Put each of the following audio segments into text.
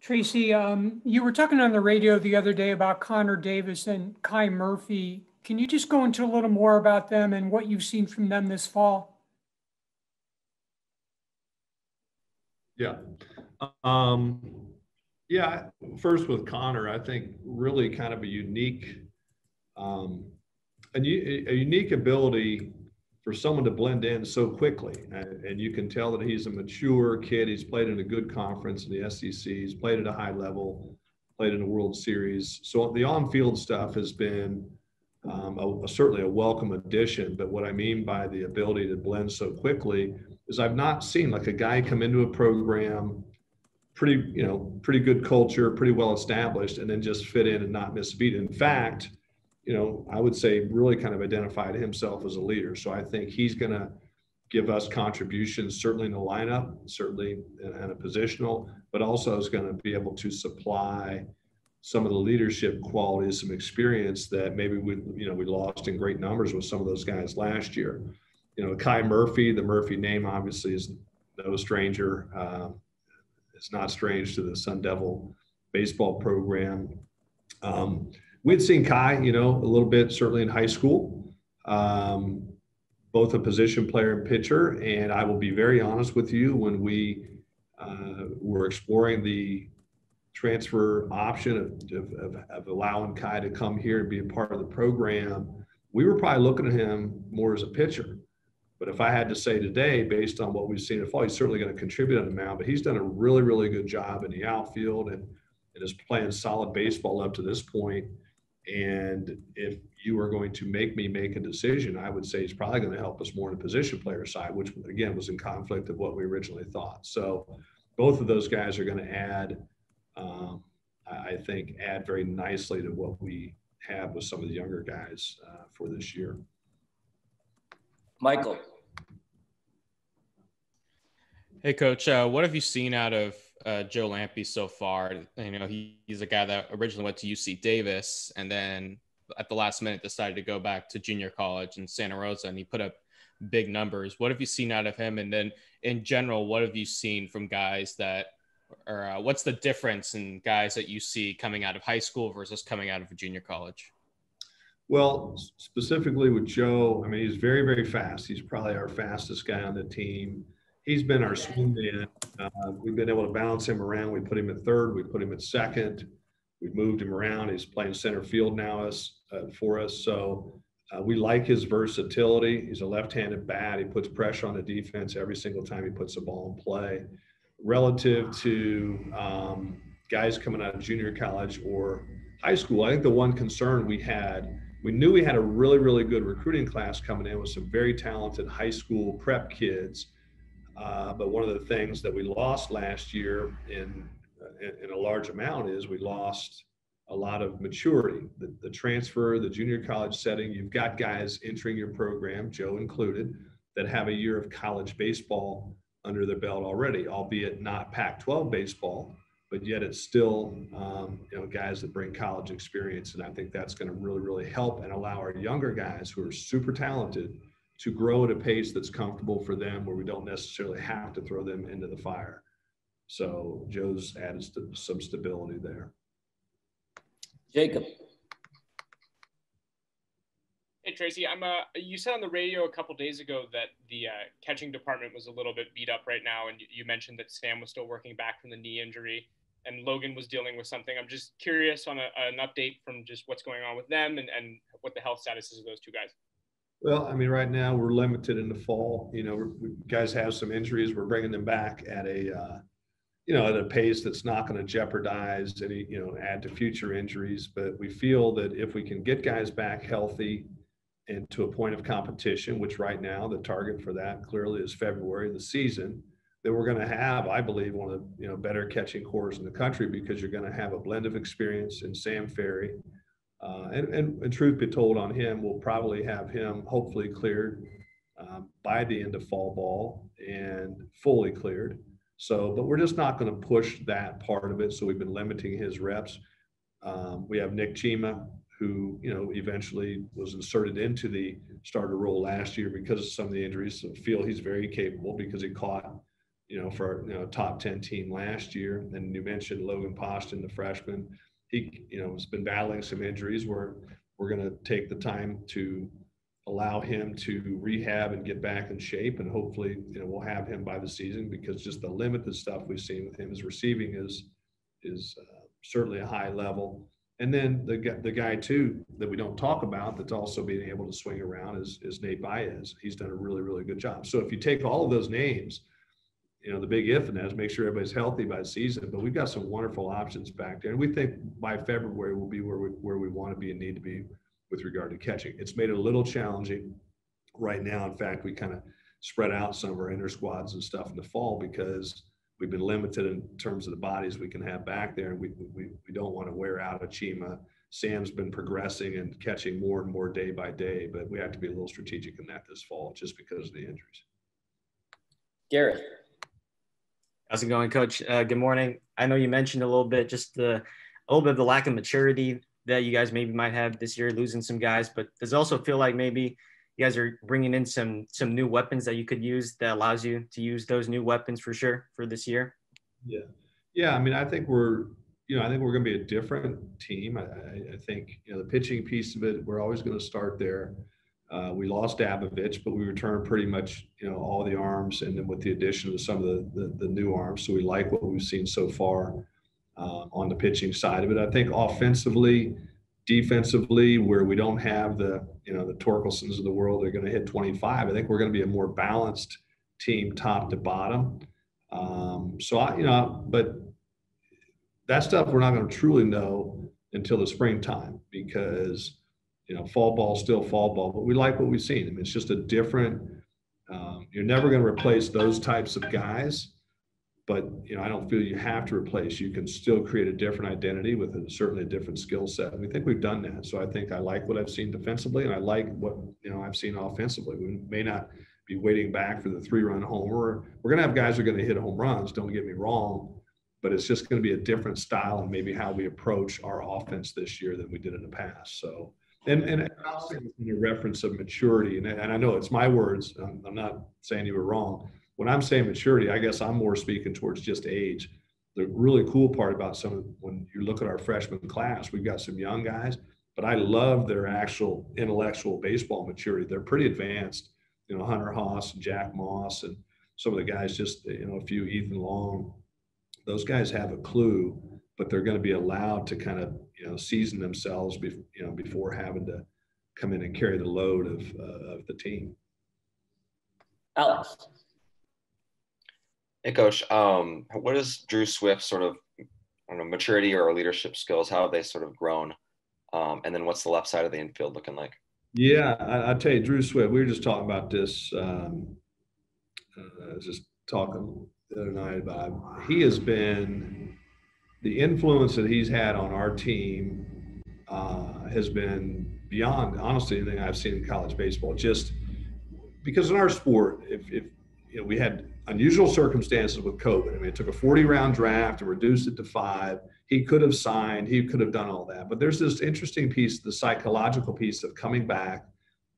Tracy, you were talking on the radio the other day about Connor Davis and Kai Murphy. Can you just go into a little more about them and what you've seen from them this fall? Yeah. Um, yeah. First with Connor, I think really kind of um, a unique ability for someone to blend in so quickly. And you can tell that he's a mature kid. He's played in a good conference in the SEC. He's played at a high level, played in the World Series. So the on-field stuff has been certainly a welcome addition. But what I mean by the ability to blend so quickly is I've not seen like a guy come into a program, pretty good culture, pretty well established, and then just fit in and not miss a beat. In fact, I would say really kind of identified himself as a leader. So I think he's going to give us contributions, certainly in the lineup, certainly in a positional, but also is going to be able to supply some of the leadership qualities, some experience that maybe we lost in great numbers with some of those guys last year. Kai Murphy, the Murphy name obviously is no stranger. It's not strange to the Sun Devil baseball program. We'd seen Kai, a little bit certainly in high school, both a position player and pitcher. And I will be very honest with you, when we were exploring the transfer option of allowing Kai to come here and be a part of the program, we were probably looking at him more as a pitcher. But if I had to say today, based on what we've seen in the fall, he's certainly going to contribute on the mound, but he's done a really, really good job in the outfield and is playing solid baseball up to this point. And if you were going to make me make a decision, I would say he's probably going to help us more on the position player side, which again was in conflict of what we originally thought. So both of those guys are going to add, I think, add very nicely to what we have with some of the younger guys for this year. Michael. Hey, Coach, what have you seen out of Joe Lampe so far? He's a guy that originally went to UC Davis and then at the last minute decided to go back to junior college in Santa Rosa, and he put up big numbers. What have you seen out of him? And then in general, what have you seen from guys what's the difference in guys that you see coming out of high school versus coming out of a junior college? Well, specifically with Joe, he's very, very fast. He's probably our fastest guy on the team. He's been our swing man. We've been able to bounce him around. We put him at third. We put him at second. We've moved him around. He's playing center field now for us. So we like his versatility. He's a left-handed bat. He puts pressure on the defense every single time he puts the ball in play. Relative to guys coming out of junior college or high school, I think the one concern we knew we had a really, really good recruiting class coming in with some very talented high school prep kids. But one of the things that we lost last year in a large amount is we lost a lot of maturity. The transfer, the junior college setting, you've got guys entering your program, Joe included, that have a year of college baseball under their belt already, albeit not Pac-12 baseball, but yet it's still guys that bring college experience. And I think that's going to really, really help and allow our younger guys who are super talented to grow at a pace that's comfortable for them, where we don't necessarily have to throw them into the fire. So Joe's added some stability there. Jacob. Hey, Tracy, you said on the radio a couple days ago that the catching department was a little bit beat up right now, and you mentioned that Sam was still working back from the knee injury and Logan was dealing with something. I'm just curious on an update from just what's going on with them and what the health status is of those two guys. Well, right now we're limited in the fall. Guys have some injuries. We're bringing them back at a pace that's not going to jeopardize any, add to future injuries. But we feel that if we can get guys back healthy and to a point of competition, which right now the target for that clearly is February of the season, then we're going to have, I believe, one of the better catching cores in the country, because you're going to have a blend of experience in Sam Ferry. And truth be told on him, we'll probably have him hopefully cleared by the end of fall ball and fully cleared. So, but we're just not going to push that part of it. So we've been limiting his reps. We have Nick Chima, who, eventually was inserted into the starter role last year because of some of the injuries. So feel he's very capable because he caught, for top 10 team last year. And you mentioned Logan Poston, the freshman. He has been battling some injuries. We're going to take the time to allow him to rehab and get back in shape, and hopefully we'll have him by the season, because just the limited stuff we've seen with him, his receiving is certainly a high level. And then the guy too that we don't talk about that's also being able to swing around is Nate Baez. He's done a really, really good job. So if you take all of those names, the big if in that is make sure everybody's healthy by the season. But we've got some wonderful options back there, and we think by February we'll be where we want to be and need to be with regard to catching. It's made it a little challenging right now. In fact, we kind of spread out some of our inter squads and stuff in the fall because we've been limited in terms of the bodies we can have back there. We don't want to wear out Achima. Sam's been progressing and catching more and more day by day, but we have to be a little strategic in that this fall just because of the injuries. Garrett. How's it going, Coach? Good morning. I know you mentioned a little bit a little bit of the lack of maturity that you guys maybe might have this year, losing some guys, but does it also feel like maybe you guys are bringing in some new weapons that you could use that allows you to use those new weapons for sure for this year? Yeah. I mean, I think we're going to be a different team. I think, the pitching piece of it, we're always going to start there. We lost Abovich, but we returned pretty much, all the arms, and then with the addition of some of the new arms. So we like what we've seen so far on the pitching side of it. I think offensively, defensively, where we don't have the Torkelsons of the world, they're going to hit 25. I think we're going to be a more balanced team top to bottom. But that stuff we're not going to truly know until the springtime, because fall ball still fall ball, but we like what we've seen. I mean, it's just a different. You're never going to replace those types of guys, but I don't feel you have to replace. You can still create a different identity with certainly a different skill set. And we think we've done that. So I think I like what I've seen defensively, and I like what I've seen offensively. We may not be waiting back for the 3-run homer. We're going to have guys who are going to hit home runs. Don't get me wrong, but it's just going to be a different style and maybe how we approach our offense this year than we did in the past. So. And also in a reference of maturity, and I know it's my words. I'm not saying you were wrong. When I'm saying maturity, I guess I'm more speaking towards just age. The really cool part about when you look at our freshman class, we've got some young guys, but I love their actual intellectual baseball maturity. They're pretty advanced. Hunter Haas and Jack Moss and some of the guys, just a few Ethan Long. Those guys have a clue, but they're going to be allowed to kind of season themselves before having to come in and carry the load of the team. Alex. Hey, Coach. What is Drew Swift sort of maturity or leadership skills? How have they sort of grown? And then what's the left side of the infield looking like? Yeah, I tell you, Drew Swift. We were just talking about this. I was just talking the other night about. He has been. The influence that he's had on our team has been beyond, honestly, anything I've seen in college baseball. Just because in our sport, if we had unusual circumstances with COVID. I mean, it took a 40-round draft and reduced it to 5. He could have signed. He could have done all that. But there's this interesting piece, the psychological piece of coming back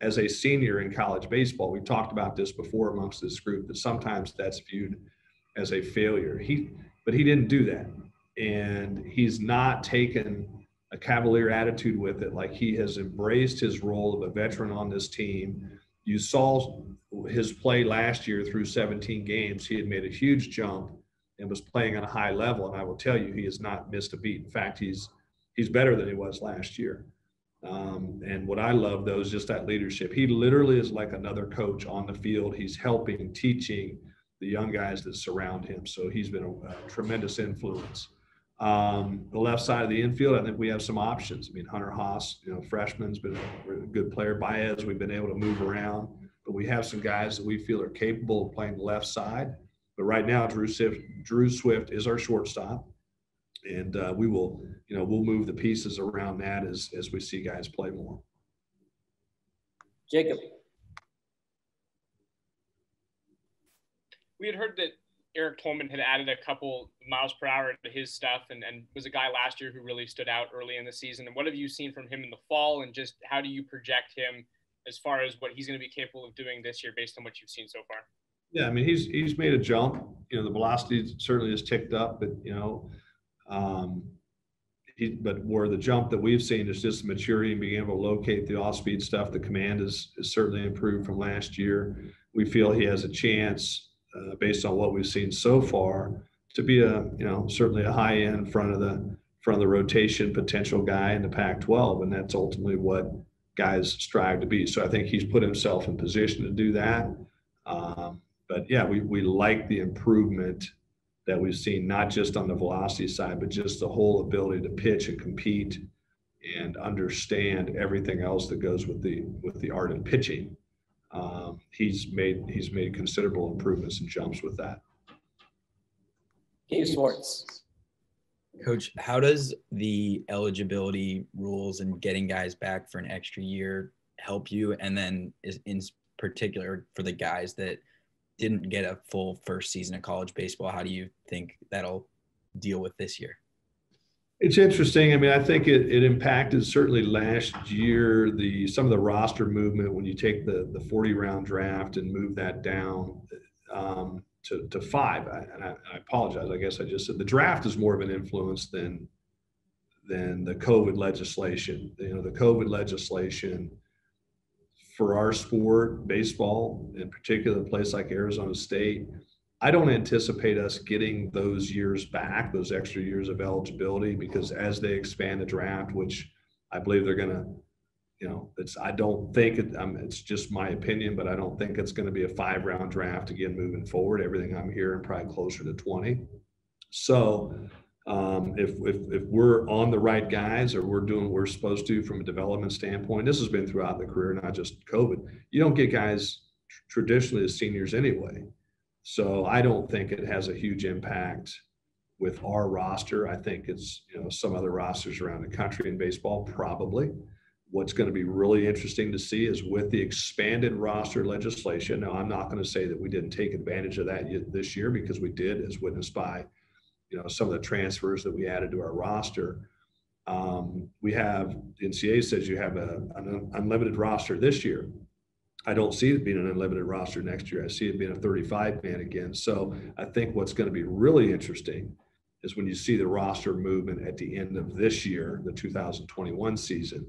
as a senior in college baseball. We've talked about this before amongst this group, that sometimes that's viewed as a failure. But he didn't do that. And he's not taken a cavalier attitude with it. Like, he has embraced his role of a veteran on this team. You saw his play last year through 17 games. He had made a huge jump and was playing on a high level. And I will tell you, he has not missed a beat. In fact, he's better than he was last year. And what I love, though, is just that leadership. He literally is like another coach on the field. He's helping, teaching the young guys that surround him. So he's been a tremendous influence. The left side of the infield, I think we have some options. I mean, Hunter Haas, freshman's been a good player. Baez, we've been able to move around, but we have some guys that we feel are capable of playing the left side. But right now, Drew Swift is our shortstop, and we will, we'll move the pieces around that as we see guys play more. Jacob. We had heard that Eric Tolman had added a couple miles per hour to his stuff and was a guy last year who really stood out early in the season. And what have you seen from him in the fall, and just how do you project him as far as what he's going to be capable of doing this year based on what you've seen so far? Yeah, I mean, he's made a jump. You know, the velocity certainly has ticked up, but um, but where the jump that we've seen is just maturity and being able to locate the off-speed stuff. The command is certainly improved from last year. We feel he has a chance, based on what we've seen so far, to be certainly a high end front of the rotation potential guy in the Pac-12, and that's ultimately what guys strive to be. So I think he's put himself in position to do that. But yeah, we like the improvement that we've seen, not just on the velocity side, but just the whole ability to pitch and compete and understand everything else that goes with the art of pitching. He's made considerable improvements and jumps with that. Gabe Swartz. Coach, how does the eligibility rules and getting guys back for an extra year help you? And then in particular for the guys that didn't get a full first season of college baseball, how do you think that'll deal with this year? It's interesting. I mean, I think it impacted certainly last year some of the roster movement when you take the 40-round draft and move that down to 5. I apologize. I guess I just said the draft is more of an influence than the COVID legislation. You know, the COVID legislation for our sport, baseball, in particular, a place like Arizona State, I don't anticipate us getting those years back, those extra years of eligibility, because as they expand the draft, which I believe they're going to, it's just my opinion, but I don't think it's going to be a 5-round draft again moving forward. Everything I'm hearing probably closer to 20. So if we're on the right guys, or we're doing what we're supposed to from a development standpoint, this has been throughout the career, not just COVID. You don't get guys traditionally as seniors anyway. So I don't think it has a huge impact with our roster. I think it's, some other rosters around the country in baseball, probably. What's going to be really interesting to see is with the expanded roster legislation. Now, I'm not going to say that we didn't take advantage of that this year, because we did, as witnessed by, some of the transfers that we added to our roster. We have, the NCAA says you have an unlimited roster this year. I don't see it being an unlimited roster next year. I see it being a 35-man again. So I think what's going to be really interesting is when you see the roster movement at the end of this year, the 2021 season,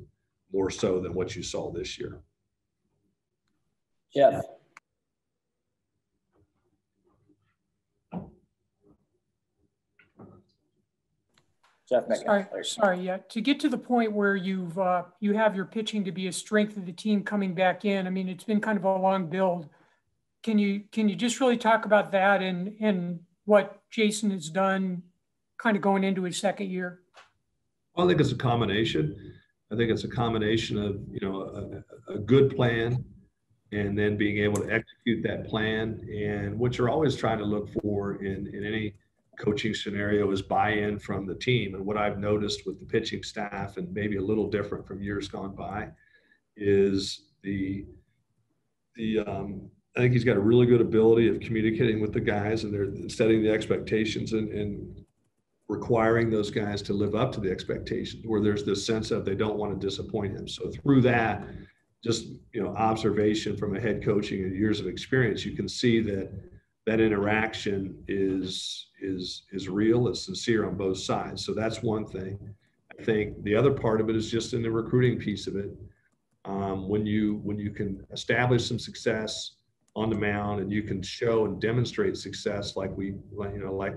more so than what you saw this year. Jeff. Jeff McNair. Sorry. Yeah. To get to the point where you have your pitching to be a strength of the team coming back in. I mean, it's been kind of a long build. Can you just really talk about that and what Jason has done, kind of going into his second year? Well, I think it's a combination. I think it's a combination of a good plan, and then being able to execute that plan. And what you're always trying to look for in any coaching scenario is buy-in from the team. And what I've noticed with the pitching staff, and maybe a little different from years gone by, is I think he's got a really good ability of communicating with the guys, and they're setting the expectations and requiring those guys to live up to the expectations, where there's this sense of they don't want to disappoint him. So through that, just observation from a head coaching and years of experience, you can see that interaction is real, it's sincere on both sides. So that's one thing. I think the other part of it is just in the recruiting piece of it. When you can establish some success on the mound, and you can show and demonstrate success like we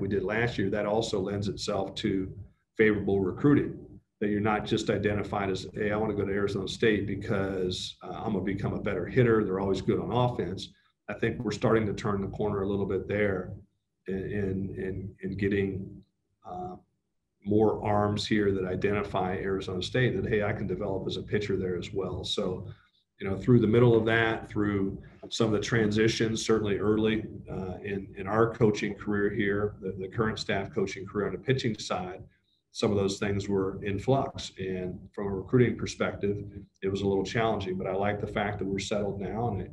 did last year, that also lends itself to favorable recruiting. That you're not just identified as, hey, I want to go to Arizona State because I'm going to become a better hitter. They're always good on offense. I think we're starting to turn the corner a little bit there in getting more arms here that identify Arizona State, that, hey, I can develop as a pitcher there as well. So, through the middle of that, through some of the transitions, certainly early in our coaching career here, the current staff coaching career on the pitching side, some of those things were in flux. And from a recruiting perspective, it was a little challenging, but I like the fact that we're settled now, and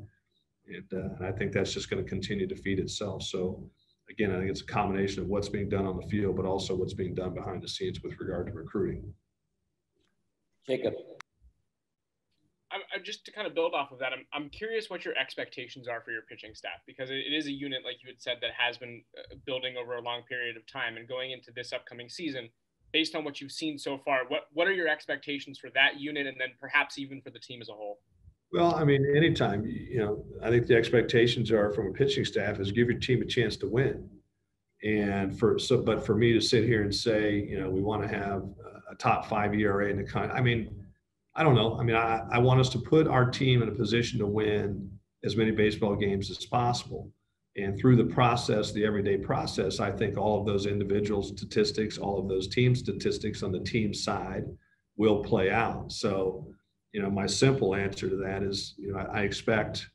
I think that's just going to continue to feed itself. So again, I think it's a combination of what's being done on the field, but also what's being done behind the scenes with regard to recruiting. Jacob. I'm just to kind of build off of that. I'm curious what your expectations are for your pitching staff, because it is a unit, like you had said, that has been building over a long period of time, and going into this upcoming season, based on what you've seen so far, what are your expectations for that unit, and then perhaps even for the team as a whole? Well, I mean, anytime, I think the expectations are from a pitching staff is give your team a chance to win. And but for me to sit here and say, we want to have a top 5 ERA in the country, I mean, I don't know. I mean, I want us to put our team in a position to win as many baseball games as possible. And through the process, the everyday process, I think all of those individual statistics, all of those team statistics on the team side will play out. So, my simple answer to that is, I expect,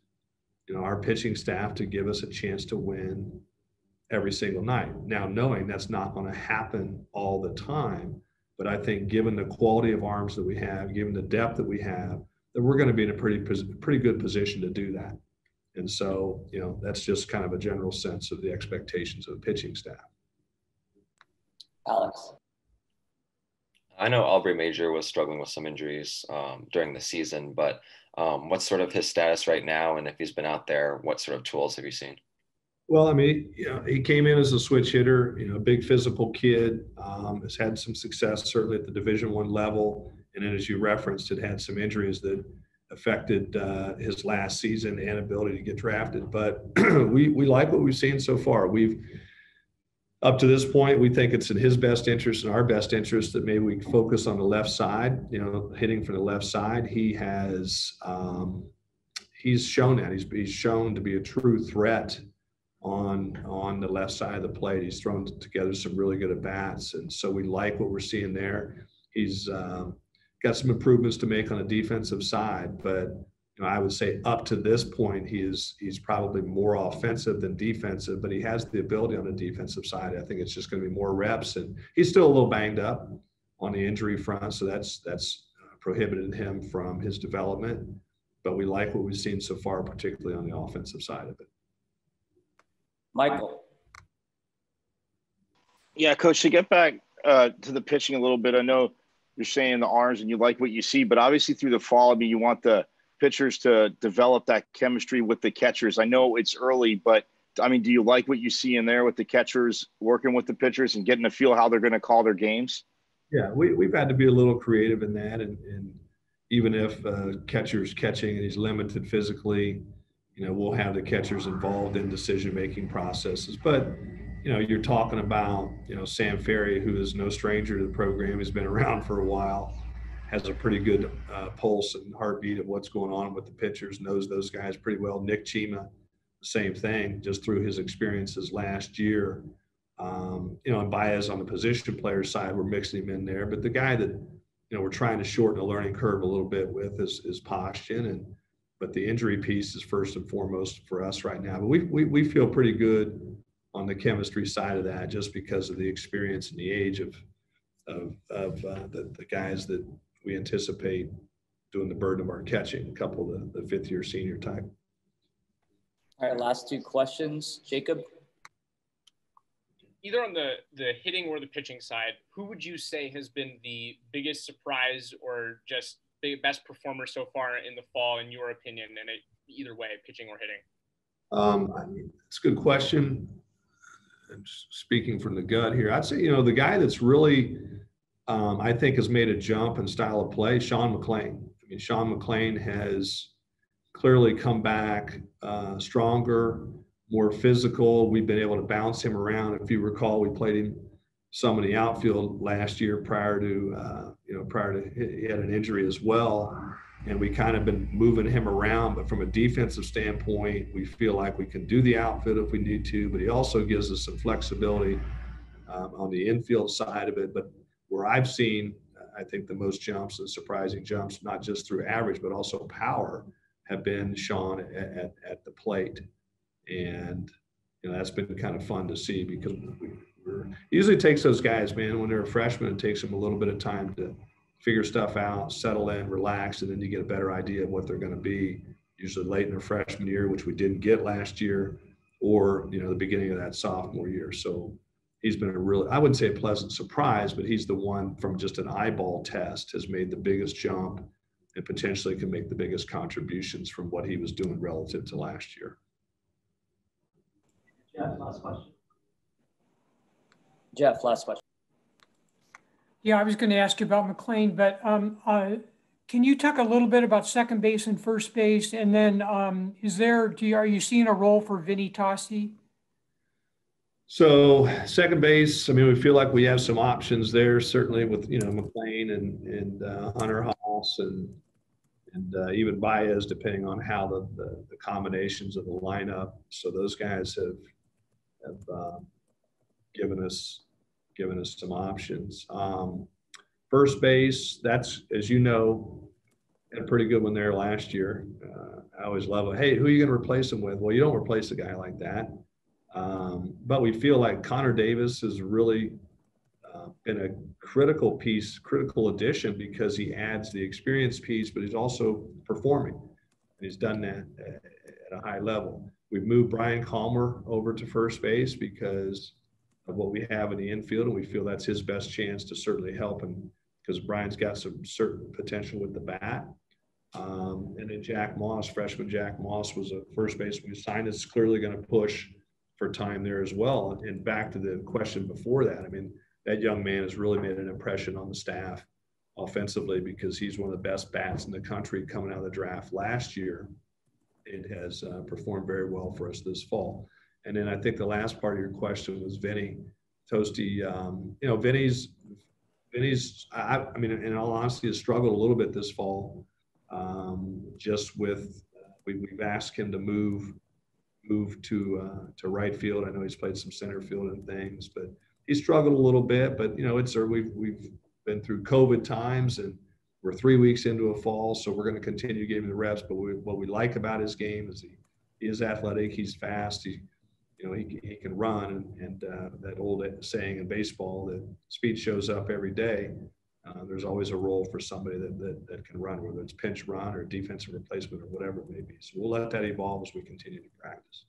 our pitching staff to give us a chance to win every single night. Now, knowing that's not going to happen all the time, but I think given the quality of arms that we have, given the depth that we have, that we're going to be in a pretty good position to do that. And so, that's just kind of a general sense of the expectations of the pitching staff. Alex. I know Aubrey Major was struggling with some injuries during the season, but what's sort of his status right now? And if he's been out there, what sort of tools have you seen? Well, I mean, he came in as a switch hitter, a big physical kid, has had some success, certainly at the Division I level. And then, as you referenced, had some injuries that affected his last season and ability to get drafted. But we like what we've seen so far. Up to this point, we think it's in his best interest and our best interest that maybe we focus on the left side, hitting from the left side. He's shown that. He's shown to be a true threat on the left side of the plate. He's thrown together some really good at-bats, and so we like what we're seeing there. He's got some improvements to make on the defensive side, but I would say up to this point, he's probably more offensive than defensive, but he has the ability on the defensive side. I think it's just going to be more reps, and he's still a little banged up on the injury front, so that's prohibited him from his development. But we like what we've seen so far, particularly on the offensive side of it. Michael. Yeah, Coach, to get back to the pitching a little bit, I know you're saying the arms and you like what you see, but obviously through the fall, I mean, you want the pitchers to develop that chemistry with the catchers. I know it's early, but I mean, do you like what you see in there with the catchers working with the pitchers and getting to feel how they're going to call their games? Yeah, we've had to be a little creative in that. And even if catcher's catching and he's limited physically, we'll have the catchers involved in decision-making processes. But, you're talking about, Sam Ferry, who is no stranger to the program. He's been around for a while, has a pretty good pulse and heartbeat of what's going on with the pitchers, knows those guys pretty well. Nick Chima, same thing, just through his experiences last year. And Baez on the position player side, we're mixing him in there. But the guy that, we're trying to shorten the learning curve a little bit with is Pashtin. But the injury piece is first and foremost for us right now. But we feel pretty good on the chemistry side of that, just because of the experience and the age of the guys that we anticipate doing the burden of our catching, a couple of the fifth-year senior type. All right, last two questions. Jacob? Either on the hitting or the pitching side, who would you say has been the biggest surprise or just the best performer so far in the fall, in your opinion, and either way, pitching or hitting? It's a good question. I'm speaking from the gut here. I'd say, the guy that's really, I think, has made a jump in style of play, Sean McLean. I mean, Sean McLean has clearly come back stronger, more physical. We've been able to bounce him around. If you recall, we played him some in the outfield last year prior to he had an injury as well. And we kind of been moving him around, but from a defensive standpoint, we feel like we can do the outfield if we need to, but he also gives us some flexibility on the infield side of it. But where I've seen, I think the most jumps and surprising jumps, not just through average, but also power, have been Sean at the plate. And, that's been kind of fun to see, because usually it takes those guys, man, when they're a freshman, it takes them a little bit of time to figure stuff out, settle in, relax, and then you get a better idea of what they're going to be, usually late in their freshman year, which we didn't get last year, or, the beginning of that sophomore year. So he's been I wouldn't say a pleasant surprise, but he's the one from just an eyeball test has made the biggest jump and potentially can make the biggest contributions from what he was doing relative to last year. Jeff, last question. Jeff, last question. Yeah, I was going to ask you about McLean, but can you talk a little bit about second base and first base? And then are you seeing a role for Vinny Tosti? So second base, I mean, we feel like we have some options there, certainly with, McLean and Hunter Haas and even Baez, depending on how the combinations of the lineup. So those guys have given us some options. First base, that's, as you know, had a pretty good one there last year. I always love it. Hey, who are you going to replace him with? Well, you don't replace a guy like that. But we feel like Connor Davis has really been a critical addition because he adds the experience piece, but he's also performing. And he's done that at a high level. We've moved Brian Calmer over to first base because of what we have in the infield, and we feel that's his best chance to certainly help him because Brian's got some certain potential with the bat. And then Jack Moss, freshman Jack Moss, was a first baseman we signed. Is clearly going to push for time there as well. And back to the question before that, I mean, that young man has really made an impression on the staff offensively because he's one of the best bats in the country coming out of the draft last year. It has performed very well for us this fall. And then I think the last part of your question was Vinny Tosti. Vinny's, I mean, in all honesty, has struggled a little bit this fall. Just with, we've asked him to move to right field. I know he's played some center field and things, but he struggled a little bit. But we've been through COVID times, and we're 3 weeks into a fall, so we're going to continue to give him the reps. But what we like about his game is he is athletic, he's fast, he can run, and that old saying in baseball that speed shows up every day. There's always a role for somebody that can run, whether it's pinch run or defensive replacement or whatever it may be. So we'll let that evolve as we continue to practice.